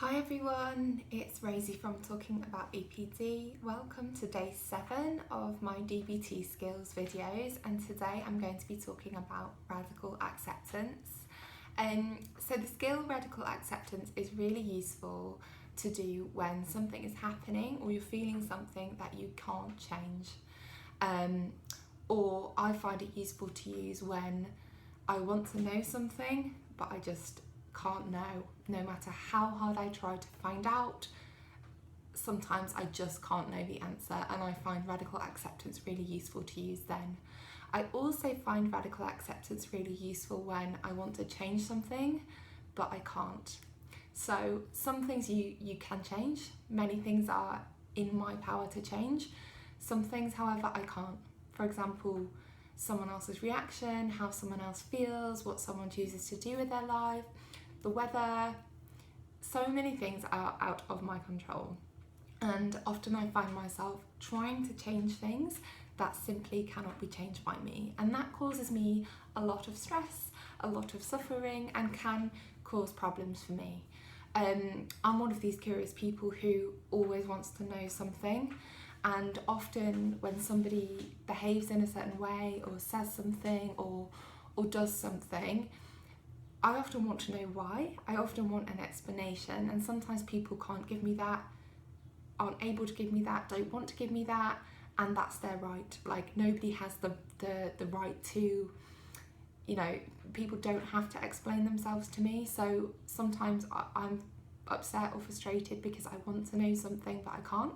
Hi everyone, it's Rosie from Talking About EPD. Welcome to day 7 of my DBT Skills videos, and today I'm going to be talking about radical acceptance. So the skill radical acceptance is really useful to do when something is happening or you're feeling something that you can't change. Or I find it useful to use when I want to know something but I just can't know. No matter how hard I try to find out, sometimes I just can't know the answer, and I find radical acceptance really useful to use then. I also find radical acceptance really useful when I want to change something but I can't. So some things you can change, many things are in my power to change. Some things, however, I can't. For example, someone else's reaction, how someone else feels, what someone chooses to do with their life, the weather. So many things are out of my control, and often I find myself trying to change things that simply cannot be changed by me, and that causes me a lot of stress, a lot of suffering, and can cause problems for me. I'm one of these curious people who always wants to know something, and often when somebody behaves in a certain way or says something or does something, I often want to know why. I often want an explanation, and sometimes people can't give me that, aren't able to give me that, don't want to give me that, and that's their right. Like, nobody has the right to, people don't have to explain themselves to me. So sometimes I'm upset or frustrated because I want to know something but I can't.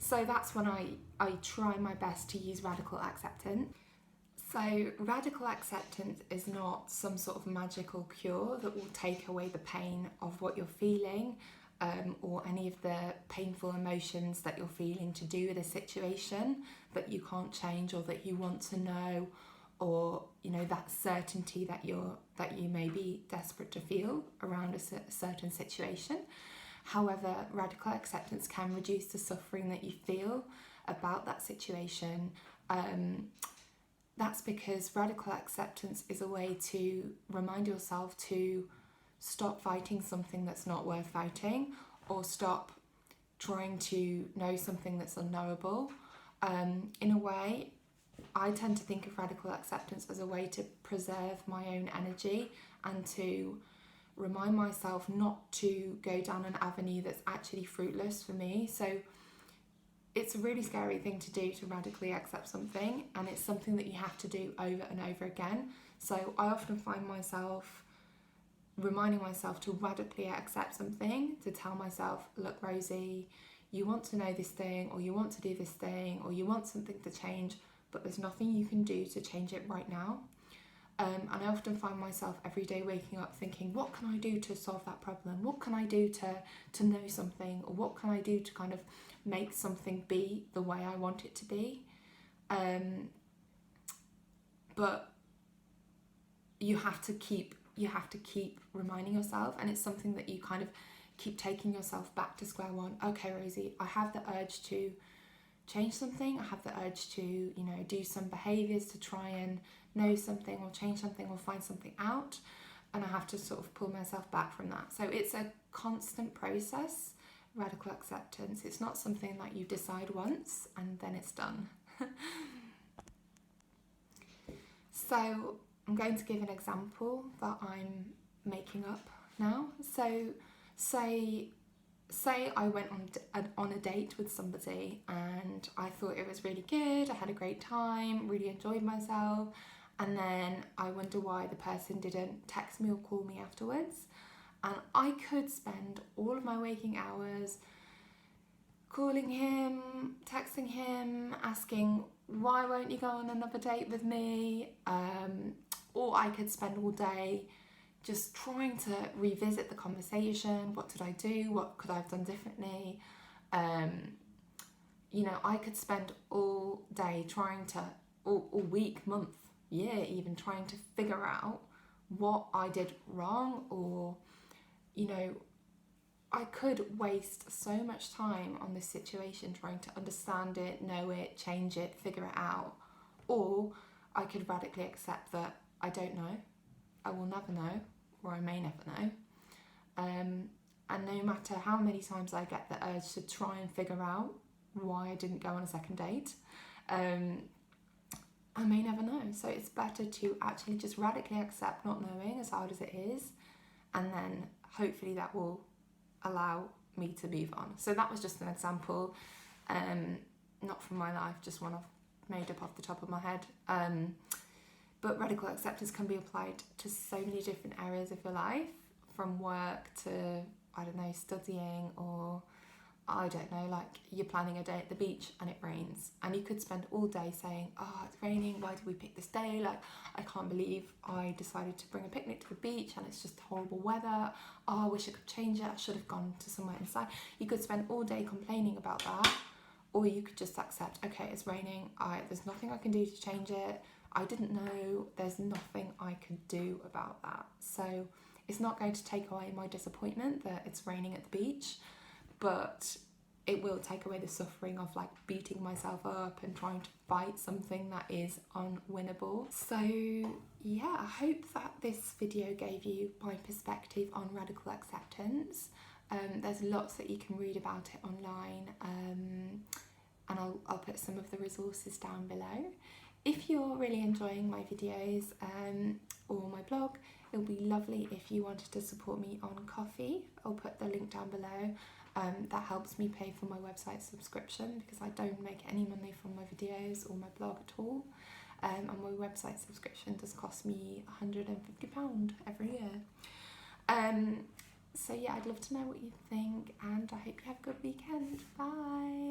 So that's when I try my best to use radical acceptance. So radical acceptance is not some sort of magical cure that will take away the pain of what you're feeling, or any of the painful emotions that you're feeling to do with a situation that you can't change or that you want to know, or that certainty that you may be desperate to feel around a certain situation. However, radical acceptance can reduce the suffering that you feel about that situation. That's because radical acceptance is a way to remind yourself to stop fighting something that's not worth fighting, or stop trying to know something that's unknowable. In a way, I tend to think of radical acceptance as a way to preserve my own energy and to remind myself not to go down an avenue that's actually fruitless for me. So it's a really scary thing to do, to radically accept something, and it's something that you have to do over and over again. So I often find myself reminding myself to radically accept something, to tell myself, look Rosie, you want to know this thing, or you want to do this thing, or you want something to change, but there's nothing you can do to change it right now. And I often find myself every day waking up thinking, what can I do to solve that problem? What can I do to know something? Or what can I do to kind of make something be the way I want it to be? But you have to keep reminding yourself, and it's something that you kind of keep taking yourself back to square one. Okay, Rosie, I have the urge to change something. I have the urge to, do some behaviours to try and know something or change something or find something out, and I have to sort of pull myself back from that. So it's a constant process, radical acceptance. It's not something that you decide once and then it's done. So I'm going to give an example that I'm making up now. So say I went on a date with somebody and I thought it was really good, I had a great time, really enjoyed myself, and then I wonder why the person didn't text me or call me afterwards. And I could spend all of my waking hours calling him, texting him, asking, why won't you go on another date with me? Or I could spend all day just trying to revisit the conversation. What did I do? What could I have done differently? I could spend all day all week, month, year even, trying to figure out what I did wrong, or, I could waste so much time on this situation trying to understand it, know it, change it, figure it out. Or I could radically accept that I don't know, I will never know, or I may never know. And no matter how many times I get the urge to try and figure out why I didn't go on a second date, I may never know. So it's better to actually just radically accept not knowing, as hard as it is, and then hopefully that will allow me to move on. So that was just an example, not from my life, just one I've made up off the top of my head. But radical acceptance can be applied to so many different areas of your life, from work to, I don't know, studying, or I don't know, like you're planning a day at the beach and it rains, and you could spend all day saying, oh, it's raining, why did we pick this day? Like, I can't believe I decided to bring a picnic to the beach and it's just horrible weather. Oh, I wish I could change it. I should have gone to somewhere inside. You could spend all day complaining about that, or you could just accept, okay, it's raining. There's nothing I can do to change it. I didn't know. There's nothing I could do about that. So it's not going to take away my disappointment that it's raining at the beach, but it will take away the suffering of like beating myself up and trying to fight something that is unwinnable. So yeah, I hope that this video gave you my perspective on radical acceptance. There's lots that you can read about it online, and I'll put some of the resources down below. If you're really enjoying my videos or my blog, it would be lovely if you wanted to support me on Ko-fi. I'll put the link down below. That helps me pay for my website subscription, because I don't make any money from my videos or my blog at all. And my website subscription does cost me £150 every year. So yeah, I'd love to know what you think, and I hope you have a good weekend. Bye!